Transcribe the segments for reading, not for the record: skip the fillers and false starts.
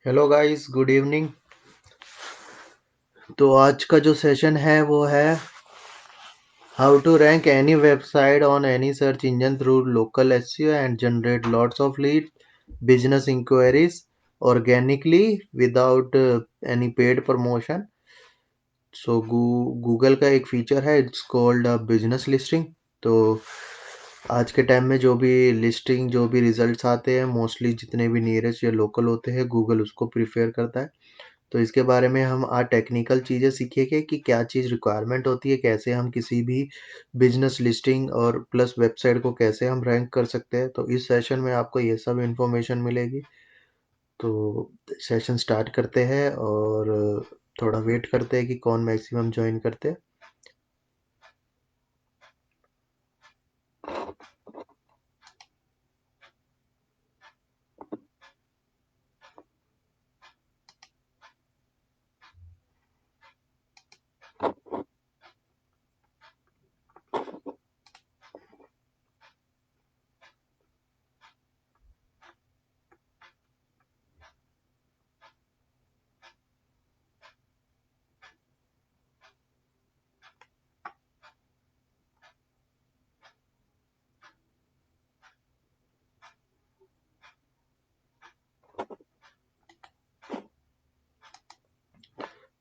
Hello guys, good evening. तो आज का जो सेशन है वो है how to rank any website on any search engine through local SEO and generate lots of lead business inquiries organically without any paid promotion. So Google का एक feature है, इट्स कॉल्ड बिजनेस लिस्टिंग। तो आज के time में जो भी listing जो भी रिजल्ट्स आते हैं, मोस्टली जितने भी नियरेस्ट या लोकल होते हैं, गूगल उसको प्रीफेयर करता है। तो इसके बारे में हम आज टेक्निकल चीज़ें सीखेंगे कि क्या चीज़ रिक्वायरमेंट होती है, कैसे हम किसी भी बिजनेस लिस्टिंग और प्लस वेबसाइट को कैसे हम रैंक कर सकते हैं। तो इस सेशन में आपको ये सब इंफॉर्मेशन मिलेगी। तो सेशन स्टार्ट करते हैं और थोड़ा वेट करते हैं कि कौन मैक्सिमम ज्वाइन करते हैं।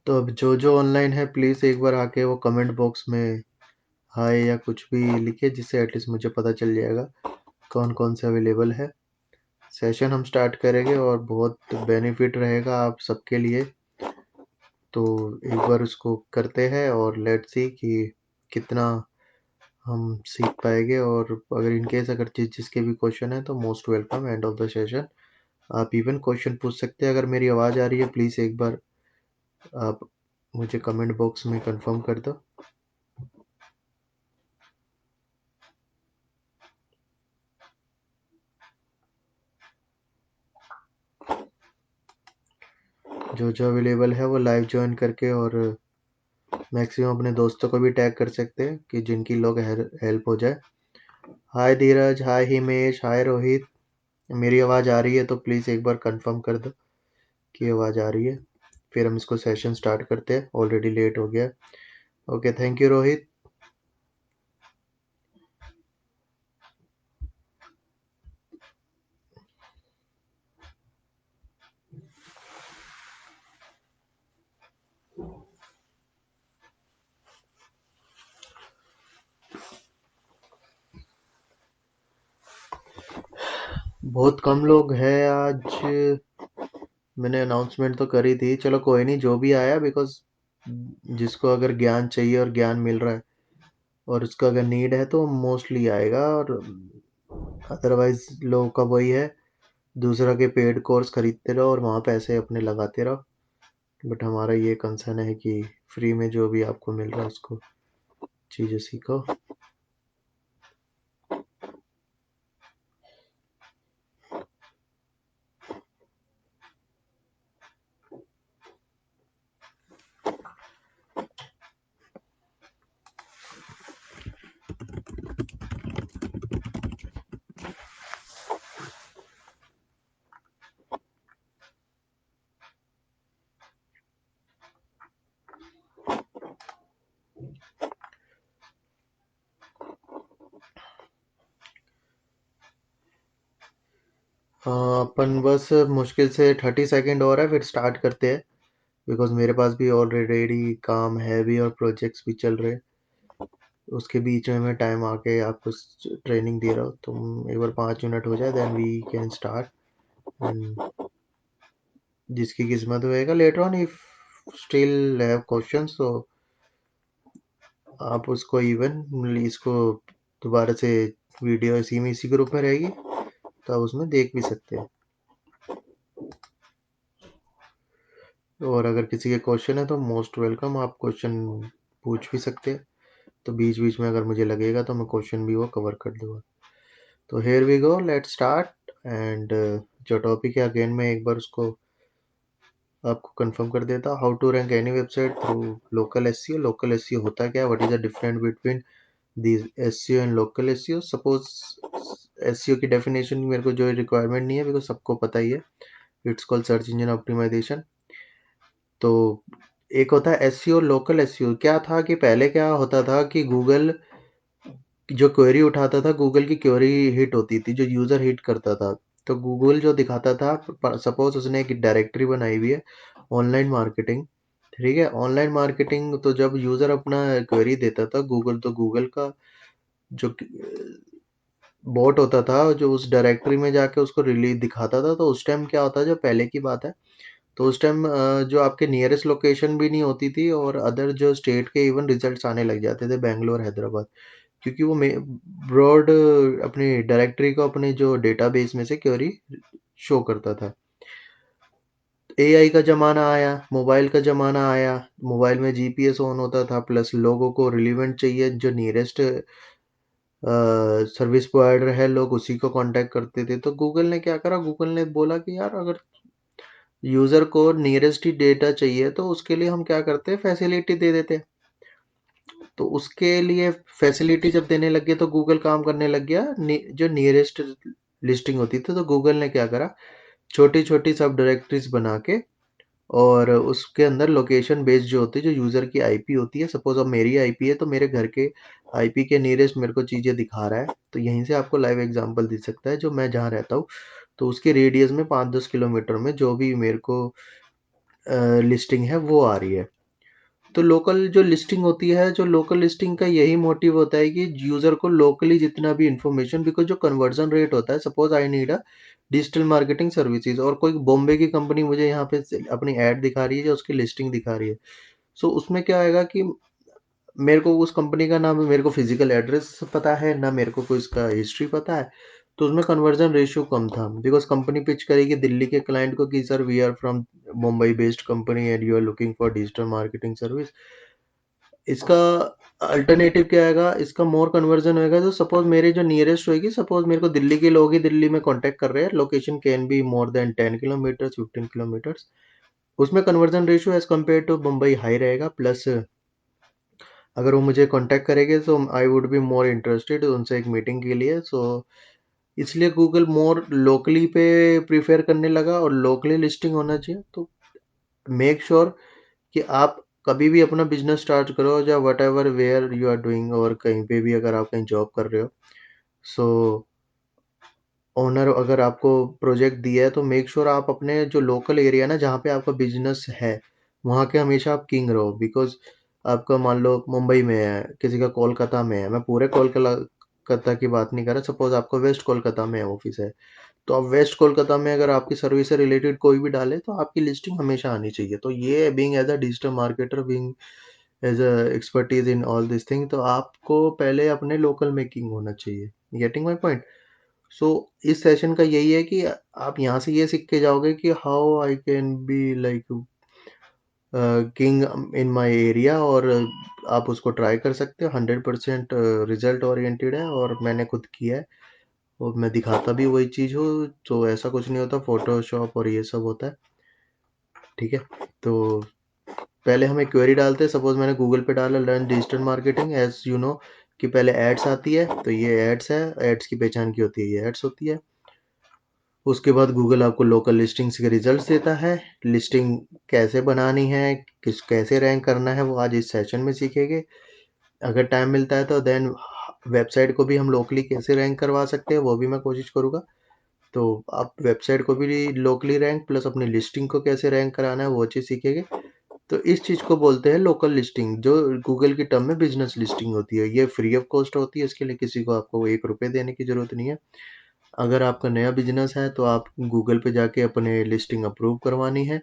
तो अब जो जो ऑनलाइन है, प्लीज़ एक बार आके वो कमेंट बॉक्स में हाय या कुछ भी लिखे, जिससे एटलीस्ट मुझे पता चल जाएगा कौन कौन से अवेलेबल है। सेशन हम स्टार्ट करेंगे और बहुत बेनिफिट रहेगा आप सबके लिए। तो एक बार उसको करते हैं और लेट्स सी कि कितना हम सीख पाएंगे। और अगर इन केस अगर जिसके भी क्वेश्चन है तो most welcome, end of the session आप इवन क्वेश्चन पूछ सकते हैं। अगर मेरी आवाज़ आ रही है, प्लीज़ एक बार आप मुझे कमेंट बॉक्स में कंफर्म कर दो। जो जो अवेलेबल है वो लाइव ज्वाइन करके, और मैक्सिमम अपने दोस्तों को भी टैग कर सकते हैं कि जिनकी लोग हेल्प हो जाए। हाय धीरज, हाय हिमेश, हाय रोहित। मेरी आवाज़ आ रही है तो प्लीज़ एक बार कंफर्म कर दो कि आवाज़ आ रही है। फिर हम इसको सेशन स्टार्ट करते हैं, ऑलरेडी लेट हो गया। Okay, thank you Rohit. बहुत कम लोग हैं आज। मैंने अनाउंसमेंट तो करी थी, चलो कोई नहीं, जो भी आया, बिकॉज जिसको अगर ज्ञान चाहिए और ज्ञान मिल रहा है और उसका अगर नीड है तो मोस्टली आएगा। और अदरवाइज लोगों का वही है, दूसरा के पेड कोर्स खरीदते रहो और वहाँ पैसे अपने लगाते रहो। बट हमारा ये कंसर्न है कि फ्री में जो भी आपको मिल रहा है उसको चीज़ें सीखो। हाँ, अपन बस मुश्किल से 30 सेकेंड और है, फिर स्टार्ट करते हैं। बिकॉज मेरे पास भी ऑलरेडी काम है भी और प्रोजेक्ट्स भी चल रहे हैं। उसके बीच में मैं टाइम आके आपको ट्रेनिंग दे रहा हूँ। तुम एक बार 5 मिनट हो जाए, then we can start. And जिसकी किस्मत होएगा, later on if still have questions, तो आप उसको इवन इसको दोबारा से वीडियो इसी ग्रुप में रहेगी, तो आप उसमें देख भी सकते हैं। और अगर किसी के क्वेश्चन है तो मोस्ट वेलकम, आप क्वेश्चन पूछ भी सकते हैं। तो बीच बीच में अगर मुझे लगेगा तो मैं क्वेश्चन भी वो कवर कर दूंगा। तो here we go, let's start. And जो टॉपिक है, अगेन मैं एक बार उसको आपको कंफर्म कर देता हूँ। How to rank any website through local SEO. Local SEO होता क्या है, what is the difference between this SEO and local SEO. Suppose SEO की डेफिनेशन मेरे को जो रिक्वायरमेंट नहीं है, बिकॉज सबको पता ही है। It's called search engine optimisation. तो एक होता है एसईओ, लोकल एसईओ। क्या था कि पहले क्या होता था कि गूगल जो क्वेरी उठाता था, गूगल की क्वेरी हिट होती थी, जो यूज़र हिट करता था। तो गूगल जो दिखाता था, सपोज उसने एक डायरेक्टरी बनाई हुई है ऑनलाइन मार्केटिंग, ठीक है, ऑनलाइन मार्केटिंग। तो जब यूज़र अपना क्वेरी देता था गूगल, तो गूगल का जो बॉट होता था जो उस डायरेक्टरी में जाके उसको रिलीज दिखाता था। तो उस टाइम क्या होता है, जो पहले की बात है, तो उस टाइम जो आपके नियरेस्ट लोकेशन भी नहीं होती थी, और अदर जो स्टेट के इवन रिजल्ट्स आने लग जाते थे, बैंगलोर, हैदराबाद, क्योंकि वो ब्रॉड अपनी डायरेक्टरी को अपने जो डेटाबेस में से क्वेरी शो करता था। एआई का ज़माना आया, मोबाइल का ज़माना आया, मोबाइल में जीपीएस ऑन होता था, प्लस लोगों को रिलीवेंट चाहिए, जो नियरेस्ट सर्विस प्रोवाइडर है, लोग उसी को कांटेक्ट करते थे। तो गूगल ने क्या करा, गूगल ने बोला कि यार अगर यूज़र को नियरेस्ट ही डेटा चाहिए तो उसके लिए हम क्या करते हैं, फैसिलिटी दे देते हैं। तो उसके लिए फैसिलिटी जब देने लग गए तो गूगल काम करने लग गया, जो नियरेस्ट लिस्टिंग होती थी, तो गूगल ने क्या करा, छोटी छोटी सब डायरेक्टरीज बना के, और उसके अंदर लोकेशन बेस्ड जो होती है, जो यूज़र की आईपी होती है, सपोज अब मेरी आईपी है तो मेरे घर के आईपी के नियरेस्ट मेरे को चीज़ें दिखा रहा है। तो यहीं से आपको लाइव एग्जांपल दिख सकता है, जो मैं जहाँ रहता हूँ, तो उसके रेडियस में 5-10 किलोमीटर में जो भी मेरे को लिस्टिंग है वो आ रही है। तो लोकल जो लिस्टिंग होती है, जो लोकल लिस्टिंग का यही मोटिव होता है कि यूज़र को लोकली जितना भी इंफॉर्मेशन, बिकॉज जो कन्वर्जन रेट होता है, suppose I need a digital marketing services, और कोई बॉम्बे की कंपनी मुझे यहाँ पे अपनी ऐड दिखा रही है, जो उसकी लिस्टिंग दिखा रही है। सो उसमें क्या आएगा कि मेरे को उस कंपनी का नाम, मेरे को फिजिकल एड्रेस पता है ना, मेरे को कोई इसका हिस्ट्री पता है। तो उसमें कन्वर्जन रेशियो कम था, बिकॉज कंपनी पिच करेगी दिल्ली के क्लाइंट को कि sir we are from Mumbai based company and you are looking for digital marketing service. इसका अल्टरनेटिव क्या आएगा, इसका मोर कन्वर्जन होएगा। तो सपोज मेरे जो नियरेस्ट होएगी, सपोज मेरे को दिल्ली के लोग ही दिल्ली में कांटेक्ट कर रहे हैं, location can be more than 10 kilometres, 15 kilometres, उसमें conversion ratio as compare to Mumbai high रहेगा। प्लस अगर वो मुझे कांटेक्ट करेंगे तो I would be more interested उनसे एक मीटिंग के लिए। सो इसलिए गूगल मोर लोकली पे प्रीफेर करने लगा, और लोकली लिस्टिंग होना चाहिए। तो मेक श्योर कि आप कभी भी अपना बिजनेस स्टार्ट करो, या whatever where you are doing, और कहीं पे भी अगर आप कहीं जॉब कर रहे हो, सो ओनर अगर आपको प्रोजेक्ट दिया है तो मेक श्योर आप अपने जो लोकल एरिया ना, जहाँ पे आपका बिजनेस है, वहाँ के हमेशा आप किंग रहो। बिकॉज आपका मान लो मुंबई में है, किसी का कोलकाता में है, मैं पूरे कोलकाता की बात नहीं कर रहा, सपोज आपको वेस्ट कोलकाता में ऑफिस है, तो आप वेस्ट कोलकाता में अगर आपकी सर्विस से रिलेटेड कोई भी डाले तो आपकी लिस्टिंग हमेशा आनी चाहिए। तो ये being as a digital marketer, being as a expertise in all this thing, तो आपको पहले अपने लोकल मेकिंग होना चाहिए। Getting my point? सो इस सेशन का यही है कि आप यहाँ से ये सीख के जाओगे कि how I can be like king in my area, और आप उसको ट्राई कर सकते हो। 100% रिजल्ट ओरिएंटेड है, और मैंने खुद किया है, और मैं दिखाता भी वही चीज़ हूँ। तो ऐसा कुछ नहीं होता, फोटोशॉप और ये सब होता है, ठीक है। तो पहले हम एक क्वेरी डालते हैं, सपोज मैंने गूगल पे डाला learn digital marketing, as you know कि पहले एड्स आती है, तो ये एड्स है, एड्स की पहचान की होती है, ये एड्स होती है। उसके बाद गूगल आपको लोकल लिस्टिंग्स के रिजल्ट्स देता है। लिस्टिंग कैसे बनानी है, कैसे रैंक करना है, वो आज इस सेशन में सीखेंगे। अगर टाइम मिलता है तो देन वेबसाइट को भी हम लोकली कैसे रैंक करवा सकते हैं, वो भी मैं कोशिश करूँगा। तो आप वेबसाइट को भी लोकली रैंक, प्लस अपनी लिस्टिंग को कैसे रैंक कराना है, वो चीज़ सीखेंगे। तो इस चीज़ को बोलते हैं लोकल लिस्टिंग, जो गूगल की टर्म में बिजनेस लिस्टिंग होती है। ये फ्री ऑफ कॉस्ट होती है, इसके लिए किसी को आपको 1 रुपये देने की ज़रूरत नहीं है। अगर आपका नया बिजनेस है तो आप गूगल पे जाके अपने लिस्टिंग अप्रूव करवानी है,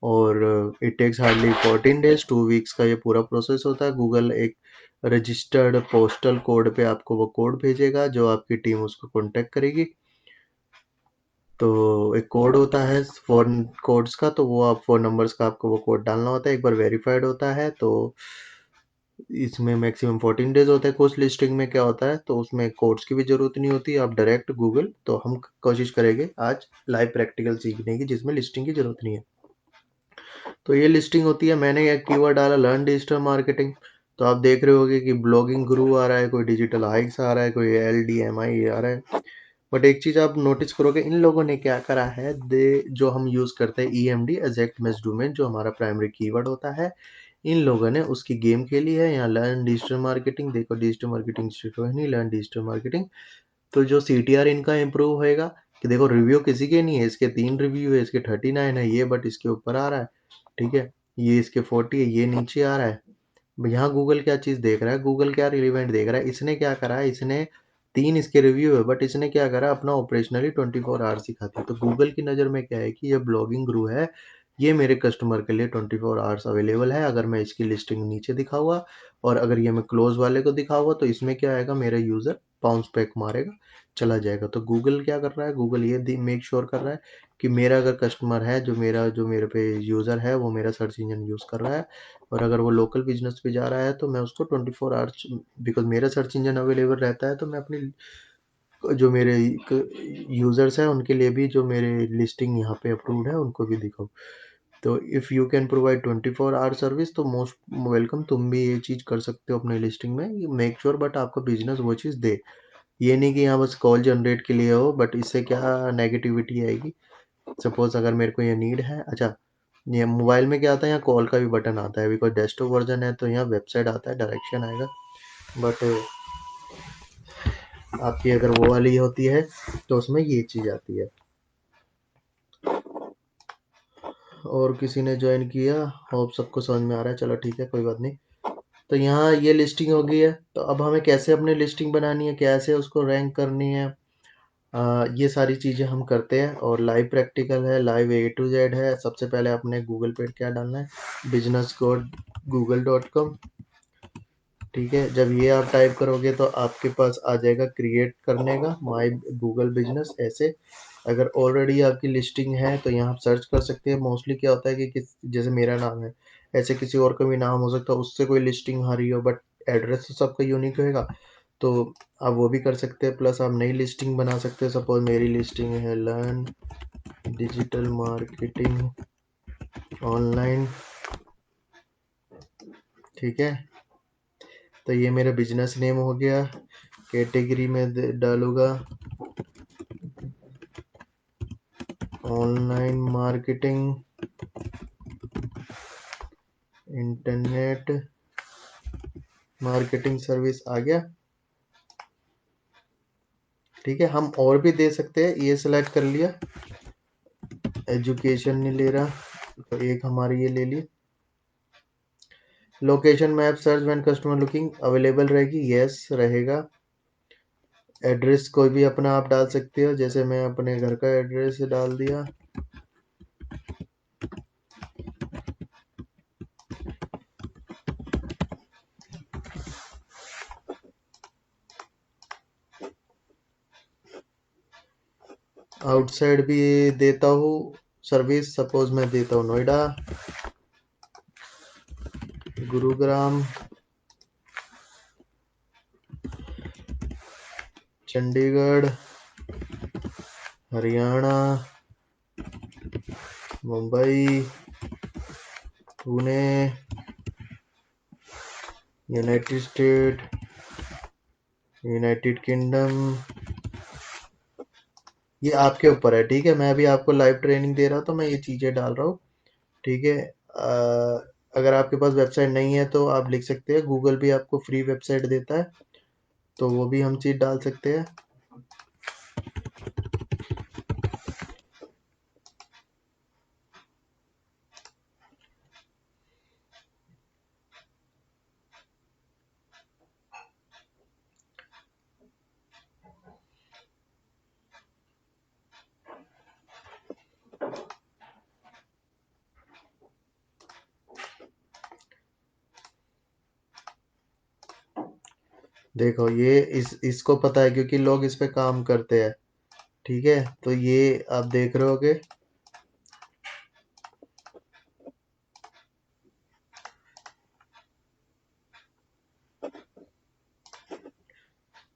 और it takes hardly 14 days, 2 weeks का ये पूरा प्रोसेस होता है। गूगल एक रजिस्टर्ड पोस्टल कोड पे आपको वो कोड भेजेगा, जो आपकी टीम उसको कॉन्टेक्ट करेगी। तो एक कोड होता है फ़ोन कोड्स का, तो वो आप फ़ोन नंबर्स का आपको वो कोड डालना होता है। एक बार वेरीफाइड होता है तो इसमें मैक्सिमम 14 डेज होता है। कोर्स लिस्टिंग में क्या होता है, तो उसमें कोड्स की भी ज़रूरत नहीं होती, आप डायरेक्ट गूगल। तो हम कोशिश करेंगे आज लाइव प्रैक्टिकल सीखने की, जिसमें लिस्टिंग की ज़रूरत नहीं है। तो ये लिस्टिंग होती है। मैंने एक कीवर्ड डाला लर्न डिजिटल मार्केटिंग, तो आप देख रहे होगे कि ब्लॉगिंग गुरु आ रहा है, कोई डिजिटल हाइक्स आ रहा है, कोई LDMI आ रहा है। बट एक चीज़ आप नोटिस करोगे, इन लोगों ने क्या करा है, दे जो हम यूज़ करते हैं ईएमडी, एग्जैक्ट मैच डोमेन, जो हमारा प्राइमरी कीवर्ड होता है, इन लोगों ने उसकी गेम खेली है। यहाँ लर्न डिजिटल मार्केटिंग, देखो डिजिटल मार्केटिंग इंस्टीट्यूट है नहीं, लर्न डिजिटल मार्केटिंग। तो जो सीटीआर इनका इम्प्रूव होएगा कि देखो रिव्यू किसी के नहीं है, इसके 3 रिव्यू है, इसके 39 है ये, बट इसके ऊपर आ रहा है, ठीक है, ये इसके 40 है, ये नीचे आ रहा है। यहाँ गूगल क्या चीज़ देख रहा है, गूगल क्या रिलेवेंट देख रहा है, इसने क्या करा है, इसने 3 इसके रिव्यू है, बट इसने क्या करा, अपना ऑपरेशनली 24 आवर्स दिखाता है। तो गूगल की नज़र में क्या है कि ये ब्लॉगिंग ग्रू है, ये मेरे कस्टमर के लिए 24 आवर्स अवेलेबल है। अगर मैं इसकी लिस्टिंग नीचे दिखाऊंगा और अगर ये मैं क्लोज वाले को दिखाऊंगा, तो इसमें क्या आएगा, मेरा यूज़र बाउंस बैक मारेगा, चला जाएगा। तो गूगल क्या कर रहा है, गूगल ये मेक श्योर कर रहा है कि मेरा अगर कस्टमर है, जो मेरे पे यूज़र है, वो मेरा सर्च इंजन यूज़ कर रहा है, और अगर वो लोकल बिजनेस पे जा रहा है, तो मैं उसको 24 आवर्स, बिकॉज मेरा सर्च इंजन अवेलेबल रहता है, तो मैं अपनी जो मेरे यूज़र्स हैं उनके लिए भी, जो मेरे लिस्टिंग यहाँ पे अप्रूव्ड है, उनको भी दिखाऊँ। तो if you can provide 24 hour service, तो मोस्ट वेलकम, तुम भी ये चीज़ कर सकते हो अपने लिस्टिंग में, मेक श्योर बट आपका बिजनेस वो चीज़ दे। ये नहीं कि यहाँ बस कॉल जनरेट के लिए हो, बट इससे क्या नेगेटिविटी आएगी। सपोज अगर मेरे को ये नीड है, अच्छा, ये मोबाइल में क्या आता है, यहाँ कॉल का भी बटन आता है, बिकॉज डेस्कटॉप वर्जन है, तो यहाँ वेबसाइट आता है, डायरेक्शन आएगा। बट आपकी अगर वो वाली होती है, तो उसमें ये चीज़ आती है। और किसी ने ज्वाइन किया, होप सबको समझ में आ रहा है, चलो ठीक है, कोई बात नहीं। तो यहाँ ये लिस्टिंग हो गई है, तो अब हमें कैसे अपनी लिस्टिंग बनानी है, कैसे उसको रैंक करनी है, ये सारी चीज़ें हम करते हैं, और लाइव प्रैक्टिकल है, लाइव A to Z है। सबसे पहले आपने गूगल पे क्या डालना है, business.google.com, ठीक है। जब ये आप टाइप करोगे, तो आपके पास आ जाएगा क्रिएट करने का माई गूगल बिजनेस ऐसे। अगर ऑलरेडी आपकी लिस्टिंग है, तो यहाँ आप सर्च कर सकते हैं। मोस्टली क्या होता है कि जैसे मेरा नाम है, ऐसे किसी और का भी नाम हो सकता है, उससे कोई लिस्टिंग आ रही हो, बट एड्रेस तो सबका यूनिक होएगा, तो आप वो भी कर सकते हैं। प्लस आप नई लिस्टिंग बना सकते हैं। सपोज मेरी लिस्टिंग है लर्न डिजिटल मार्केटिंग ऑनलाइन, ठीक है। तो ये मेरा बिजनेस नेम हो गया। कैटेगरी में डालूंगा online marketing, internet marketing service आ गया, ठीक है। हम और भी दे सकते हैं, ये सिलेक्ट कर लिया, एजुकेशन नहीं ले रहा, तो एक हमारी ये ले ली। Location map search when customer looking, available रहेगी, यस रहेगा। एड्रेस कोई भी अपना आप डाल सकते हो, जैसे मैं अपने घर का एड्रेस डाल दिया। आउटसाइड भी देता हूँ सर्विस, सपोज मैं देता हूँ Noida, Gurugram, Chandigarh, Haryana, Mumbai, Pune, United state, United kingdom. ये आपके ऊपर है, ठीक है। मैं भी आपको लाइव ट्रेनिंग दे रहा हूँ, तो मैं ये चीज़ें डाल रहा हूँ, ठीक है। अगर आपके पास वेबसाइट नहीं है, तो आप लिख सकते हैं, गूगल भी आपको फ्री वेबसाइट देता है, तो वो भी हम चीज़ डाल सकते हैं। देखो ये इसको पता है, क्योंकि लोग इस पे काम करते हैं, ठीक है। तो ये आप देख रहे होगे,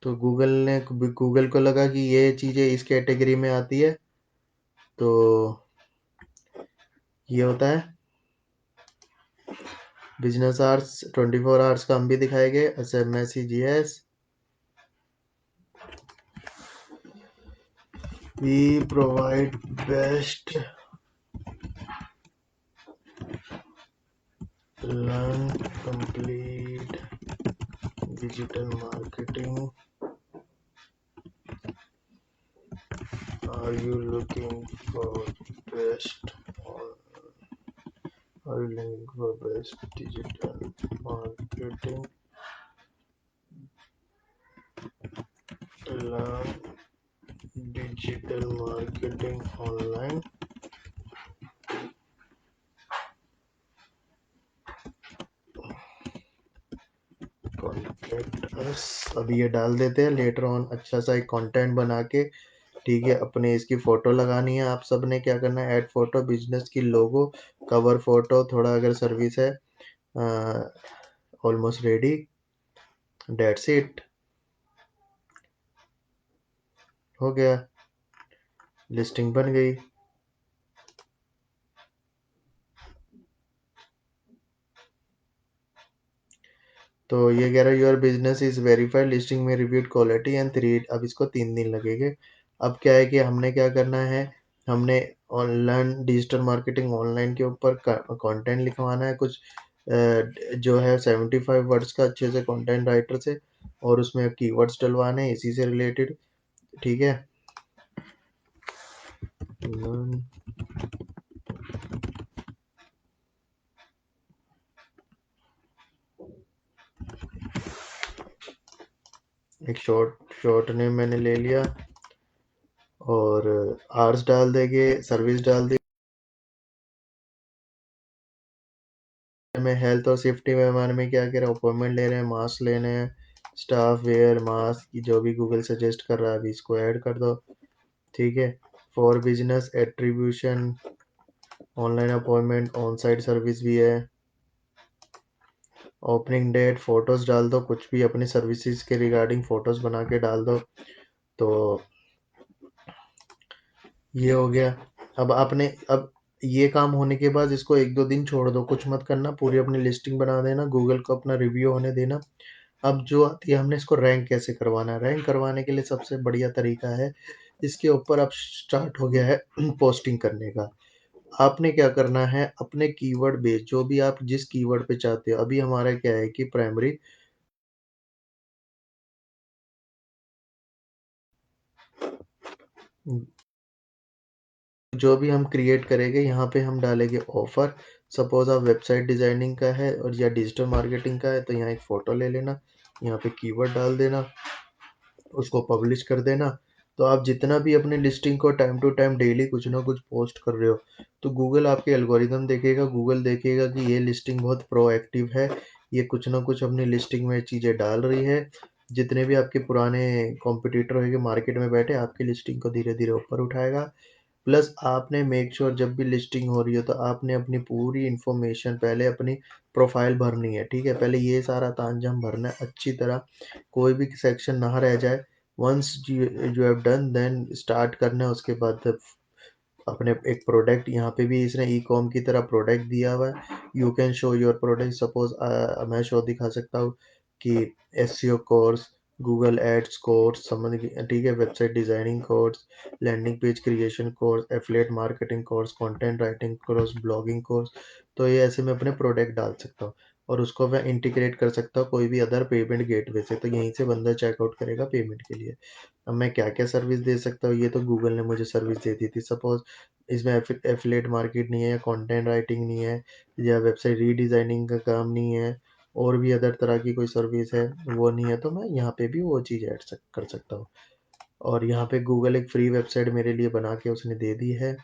तो गूगल को लगा कि ये चीज़ें इस कैटेगरी में आती है, तो ये होता है। बिजनेस आवर्स 24 आवर्स का हम भी दिखाएंगे, SMS, CGS, We provide best learn complete digital marketing. Are you looking for best on are you looking for best digital marketing? Learn digital marketing online. Contact us. अभी ये डाल देते हैं later on अच्छा सा एक कंटेंट बना के। ठीक है, अपने इसकी फोटो लगानी है। आप सब ने क्या करना है, ऐड फोटो, बिजनेस की लोगो, कवर फोटो, थोड़ा अगर सर्विस है, ऑलमोस्ट रेडी, डेट्स इट, हो गया, लिस्टिंग बन गई। तो ये कह रहा है your business is verified, listing में रिव्यूड क्वालिटी एंड थ्री, अब इसको 3 दिन लगेंगे। अब क्या है कि हमने क्या करना है, हमने ऑनलाइन डिजिटल मार्केटिंग ऑनलाइन के ऊपर कंटेंट लिखवाना है कुछ, जो है 75 वर्ड्स का अच्छे से कंटेंट राइटर से, और उसमें कीवर्ड्स डलवाने हैं इसी से रिलेटेड। ठीक है, एक शॉर्ट नेम मैंने ले लिया, और आर्स डाल देंगे, सर्विस डाल देंगे में, हेल्थ और सेफ्टी में हमारे में क्या कह रहे हैं, अपॉइंटमेंट ले रहे हैं, मास्क लेने हैं, स्टाफ वेयर मास्क की जो भी गूगल सजेस्ट कर रहा है अभी इसको ऐड कर दो। ठीक है, for business attribution, online appointment, on site service भी है, ओपनिंग डेट, फोटोज डाल दो, कुछ भी अपनी सर्विसेज के रिगार्डिंग फोटोज बना के डाल दो। तो ये हो गया। अब आपने अब ये काम होने के बाद इसको 1-2 दिन छोड़ दो, कुछ मत करना, पूरी अपनी लिस्टिंग बना देना, गूगल को अपना रिव्यू होने देना। अब जो आती है, हमने इसको रैंक कैसे करवाना है, रैंक करवाने के लिए सबसे बढ़िया तरीका है, इसके ऊपर अब स्टार्ट हो गया है पोस्टिंग करने का। आपने क्या करना है, अपने कीवर्ड बेस जो भी आप जिस कीवर्ड पे चाहते हो, अभी हमारा क्या है कि प्राइमरी, जो भी हम क्रिएट करेंगे यहाँ पे हम डालेंगे ऑफर। सपोज आप वेबसाइट डिजाइनिंग का है और या डिजिटल मार्केटिंग का है, तो यहाँ एक फोटो ले लेना, यहाँ पे कीवर्ड डाल देना, उसको पब्लिश कर देना। तो आप जितना भी अपनी लिस्टिंग को टाइम टू टाइम डेली कुछ ना कुछ पोस्ट कर रहे हो, तो गूगल आपके एल्गोरिदम देखेगा, गूगल देखेगा कि ये लिस्टिंग बहुत प्रोएक्टिव है, ये कुछ ना कुछ अपनी लिस्टिंग में चीज़ें डाल रही है। जितने भी आपके पुराने कॉम्पिटिटर होंगे मार्केट में बैठे, आपकी लिस्टिंग को धीरे धीरे ऊपर उठाएगा। प्लस आपने मेक श्योर जब भी लिस्टिंग हो रही हो तो आपने अपनी पूरी इन्फॉर्मेशन पहले अपनी प्रोफाइल भरनी है। ठीक है, पहले ये सारा तामझाम भरना है अच्छी तरह, कोई भी सेक्शन ना रह जाए। Once you have done then start करना है, उसके बाद अपने एक प्रोडक्ट, यहाँ पे भी इसने ई कॉम की तरह प्रोडक्ट दिया हुआ है, you can show your product. Suppose मैं शो दिखा सकता हूँ कि SEO course, Google ads course समझ, ठीक है, website designing course, landing page creation course, affiliate marketing course, content writing course, blogging course. तो ये ऐसे मैं अपने प्रोडक्ट डाल सकता हूँ, और उसको मैं इंटीग्रेट कर सकता हूँ कोई भी अदर पेमेंट गेटवे से, तो यहीं से बंदा चेकआउट करेगा पेमेंट के लिए। अब मैं क्या क्या सर्विस दे सकता हूँ, ये तो गूगल ने मुझे सर्विस दे दी थी। सपोज इसमें एफिलेट मार्केट नहीं है, या कंटेंट राइटिंग नहीं है, या वेबसाइट रीडिजाइनिंग का काम नहीं है, और भी अदर तरह की कोई सर्विस है वो नहीं है, तो मैं यहाँ पे भी वो चीज़ कर सकता हूँ। और यहाँ पे गूगल एक फ्री वेबसाइट मेरे लिए बना के उसने दे दी है,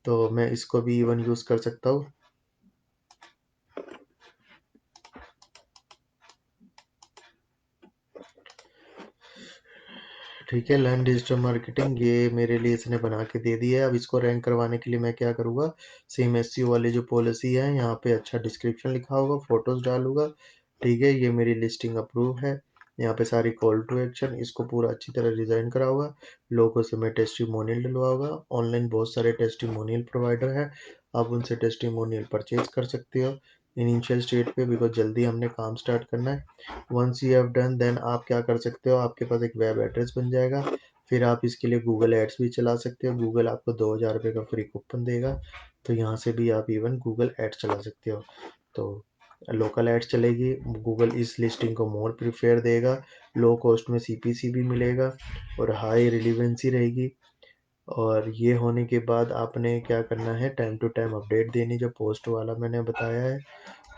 तो मैं इसको भी इवन यूज़ कर सकता हूँ। ठीक है, लर्न डिजिटल मार्केटिंग ये मेरे लिए इसने बना के दे दी है। अब इसको रैंक करवाने के लिए मैं क्या करूँगा, सेम एसईओ वाली जो पॉलिसी है, यहाँ पे अच्छा डिस्क्रिप्शन लिखा होगा, फोटोज डालूंगा। ठीक है, ये मेरी लिस्टिंग अप्रूव है, यहाँ पे सारी कॉल टू एक्शन, इसको पूरा अच्छी तरह डिजाइन करा होगा, लोगों से मैं टेस्टिमोनियल डलवाऊंगा। ऑनलाइन बहुत सारे टेस्टिमोनियल प्रोवाइडर है, आप उनसे टेस्टिमोनियल परचेज कर सकते हो इनिशियल स्टेट पे, बिकॉज जल्दी हमने काम स्टार्ट करना है। Once you have done then आप क्या कर सकते हो, आपके पास एक वेब एड्रेस बन जाएगा, फिर आप इसके लिए गूगल एड्स भी चला सकते हो। गूगल आपको 2000 रुपये का फ्री कूपन देगा, तो यहाँ से भी आप इवन गूगल एड्स चला सकते हो। तो लोकल एड्स चलेगी, गूगल इस लिस्टिंग को मोर प्रीफेयर देगा, लो कॉस्ट में सीपीसी भी मिलेगा और हाई रिलीवेंसी रहेगी। और ये होने के बाद आपने क्या करना है, टाइम टू टाइम अपडेट देनी, जो पोस्ट वाला मैंने बताया है।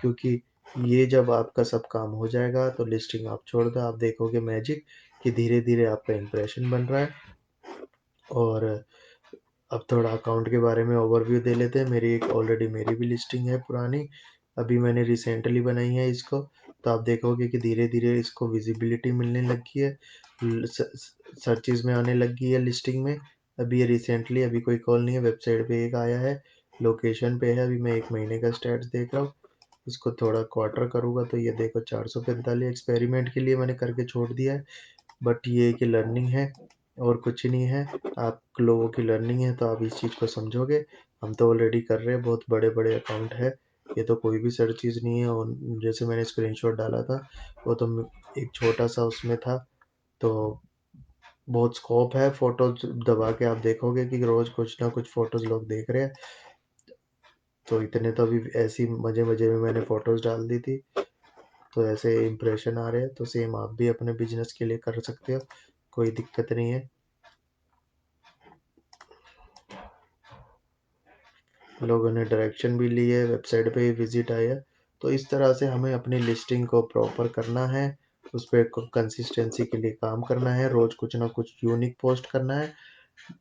क्योंकि ये जब आपका सब काम हो जाएगा तो लिस्टिंग आप छोड़ दो, आप देखोगे मैजिक कि धीरे धीरे आपका इंप्रेशन बन रहा है। और अब थोड़ा अकाउंट के बारे में ओवरव्यू दे लेते हैं। ऑलरेडी मेरी भी लिस्टिंग है पुरानी, अभी मैंने रिसेंटली बनाई है इसको। तो आप देखोगे कि धीरे धीरे इसको विजिबिलिटी मिलने लगी है, सर्चेज में आने लगी है लिस्टिंग में। अभी ये रिसेंटली, अभी कोई कॉल नहीं है, वेबसाइट पे एक आया है, लोकेशन पे है। अभी मैं 1 महीने का स्टैट्स देख रहा हूँ। इसको थोड़ा क्वार्टर करूँगा तो ये देखो 445 एक्सपेरिमेंट के लिए मैंने करके छोड़ दिया है। बट ये कि लर्निंग है और कुछ नहीं है। आप लोगों की लर्निंग है तो आप इस चीज़ को समझोगे। हम तो ऑलरेडी कर रहे हैं, बहुत बड़े बड़े अकाउंट है, ये तो कोई भी सर्च चीज़ नहीं है। और जैसे मैंने स्क्रीनशॉट डाला था वो तो एक छोटा सा उसमें था। तो बहुत स्कोप है, फोटोज दबा के आप देखोगे कि रोज कुछ ना कुछ फोटोज लोग देख रहे हैं। तो इतने तो अभी ऐसी मजे मजे में मैंने फोटोज डाल दी थी, तो ऐसे इंप्रेशन आ रहे हैं। तो सेम आप भी अपने बिजनेस के लिए कर सकते हो, कोई दिक्कत नहीं है। लोगों ने डायरेक्शन भी ली है, वेबसाइट पे ही विजिट आए है। तो इस तरह से हमें अपनी लिस्टिंग को प्रॉपर करना है, उस पर कंसिस्टेंसी के लिए काम करना है, रोज कुछ ना कुछ यूनिक पोस्ट करना है।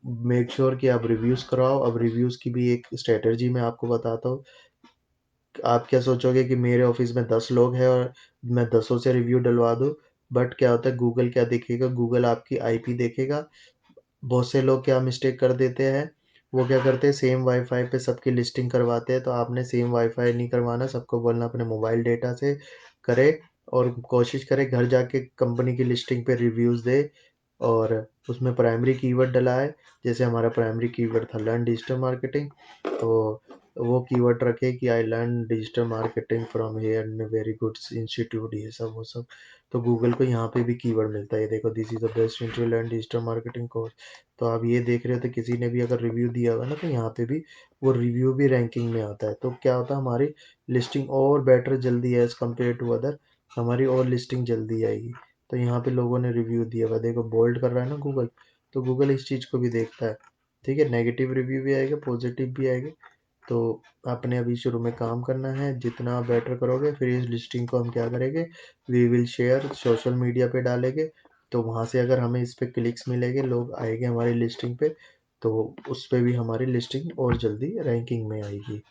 मेक श्योर कि आप रिव्यूज कराओ। अब रिव्यूज की भी एक स्ट्रेटेजी मैं आपको बताता हूँ। आप क्या सोचोगे कि मेरे ऑफिस में 10 लोग हैं और मैं 10 से रिव्यू डलवा दूँ। बट क्या होता है, गूगल क्या देखेगा, गूगल आपकी आईपी देखेगा। बहुत से लोग क्या मिस्टेक कर देते हैं, वो क्या करते हैं, सेम वाईफाई पे सबकी लिस्टिंग करवाते हैं। तो आपने सेम वाईफाई नहीं करवाना, सबको बोलना अपने मोबाइल डेटा से करे। और कोशिश करे घर जाके कंपनी की लिस्टिंग पे रिव्यूज़ दे और उसमें प्राइमरी कीवर्ड डला है। जैसे हमारा प्राइमरी कीवर्ड था लर्न डिजिटल मार्केटिंग, तो वो कीवर्ड रखे कि I learn digital marketing from here very good institute, ये सब वो सब। तो गूगल को यहाँ पे भी कीवर्ड मिलता है, ये देखो this is the best institute learn digital marketing course. तो आप ये देख रहे हो, तो किसी ने भी अगर रिव्यू दिया होगा ना, तो यहाँ पे भी वो रिव्यू भी रैंकिंग में आता है। तो क्या होता है, हमारी लिस्टिंग और बेटर जल्दी है एज कम्पेयर टू अदर, हमारी और लिस्टिंग जल्दी आएगी। तो यहाँ पे लोगों ने रिव्यू दिया हुआ, देखो बोल्ड कर रहा है ना गूगल। तो गूगल इस चीज़ को भी देखता है। ठीक है, नेगेटिव रिव्यू भी आएगा, पॉजिटिव भी आएगा। तो आपने अभी शुरू में काम करना है, जितना बेटर करोगे फिर इस लिस्टिंग को हम क्या करेंगे, we will share, social media पे डालेंगे। तो वहाँ से अगर हमें इस पे क्लिक्स मिलेंगे, लोग आएंगे हमारी लिस्टिंग पे, तो उस पे भी हमारी लिस्टिंग और जल्दी रैंकिंग में आएगी।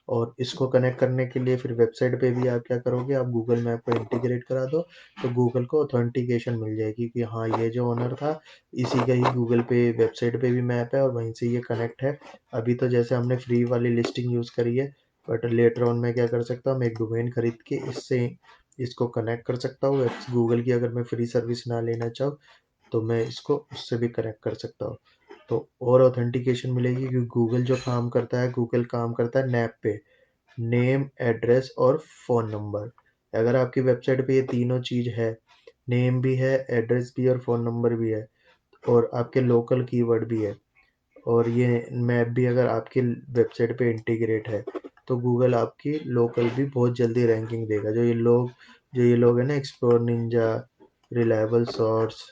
और इसको कनेक्ट करने के लिए फिर वेबसाइट पे भी आप क्या करोगे, आप गूगल मैप को इंटीग्रेट करा दो। तो गूगल को ऑथेंटिकेशन मिल जाएगी कि हाँ ये जो ओनर था, इसी का ही गूगल पे वेबसाइट पे भी मैप है और वहीं से ये कनेक्ट है। अभी तो जैसे हमने फ्री वाली लिस्टिंग यूज़ करी है, बट लेटर ऑन मैं क्या कर सकता हूँ, मैं एक डोमेन खरीद के इससे इसको कनेक्ट कर सकता हूँ गूगल की। अगर मैं फ्री सर्विस ना लेना चाहूँ तो मैं इसको उससे भी कनेक्ट कर सकता हूँ। तो और ऑथेंटिकेशन मिलेगी, क्योंकि गूगल जो काम करता है, गूगल काम करता है नैप पे, नेम, एड्रेस और फ़ोन नंबर। अगर आपकी वेबसाइट पे ये तीनों चीज़ है, नेम भी है, एड्रेस भी है और फ़ोन नंबर भी है, और आपके लोकल कीवर्ड भी है, और ये मैप भी अगर आपकी वेबसाइट पे इंटीग्रेट है, तो गूगल आपकी लोकल भी बहुत जल्दी रैंकिंग देगा। जो ये लोग हैं ना, एक्सप्लोर निंजा, रिलायबल सोर्स,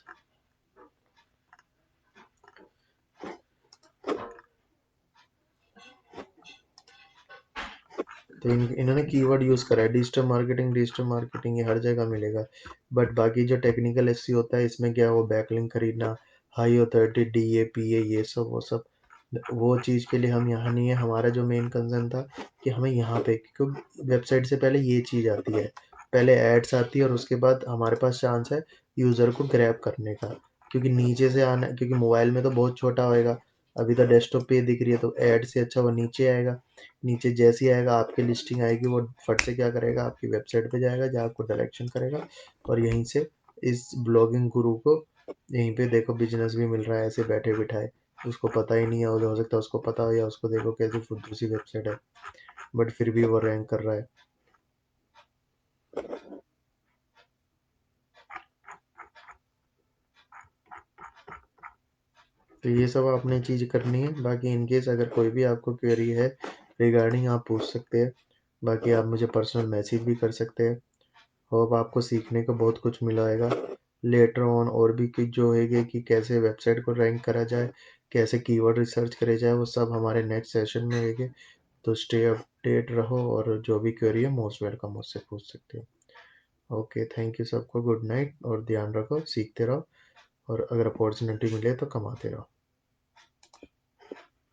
तो इन्होंने कीवर्ड यूज़ करा है डिजिटल मार्केटिंग, डिजिटल मार्केटिंग, ये हर जगह मिलेगा। बट बाकी जो टेक्निकल एसईओ होता है, इसमें क्या है, वो बैकलिंक खरीदना, हाई अथॉरिटी डीएपीए, ये सब वो सब, वो चीज़ के लिए हम यहाँ नहीं है। हमारा जो मेन कंसर्न था कि हमें यहाँ पे, क्योंकि वेबसाइट से पहले ये चीज़ आती है, पहले एड्स आती है और उसके बाद हमारे पास चांस है यूज़र को ग्रैब करने का। क्योंकि नीचे से आना, क्योंकि मोबाइल में तो बहुत छोटा होएगा, अभी तो डेस्कटॉप पे ही दिख रही है, तो ऐड से अच्छा वो नीचे आएगा। नीचे जैसे ही आएगा आपकी लिस्टिंग आएगी, वो फट से क्या करेगा, आपकी वेबसाइट पे जाएगा जहाँ आपको डायरेक्शन करेगा। और यहीं से इस ब्लॉगिंग गुरु को यहीं पे देखो बिजनेस भी मिल रहा है ऐसे बैठे बिठाए। उसको पता ही नहीं है, हो सकता है उसको पता हो, या उसको देखो कैसी फुद्दू सी वेबसाइट है, बट फिर भी वो रैंक कर रहा है। तो ये सब आपने चीज़ करनी है। बाकी इन केस अगर कोई भी आपको क्वेरी है रिगार्डिंग, आप पूछ सकते हैं। बाकी आप मुझे पर्सनल मैसेज भी कर सकते हैं। होप आपको सीखने को बहुत कुछ मिला होगा। लेटर ऑन और भी कुछ जो है कि कैसे वेबसाइट को रैंक करा जाए, कैसे कीवर्ड रिसर्च करे जाए, वो सब हमारे नेक्स्ट सेशन में है। तो स्टे अपडेट रहो, और जो भी क्वेरी है मोस्ट वेलकम, मुझसे पूछ सकते हो। ओके, थैंक यू सबको, गुड नाइट, और ध्यान रखो, सीखते रहो, और अगर अपॉर्चुनिटी मिले तो कमाते रहो।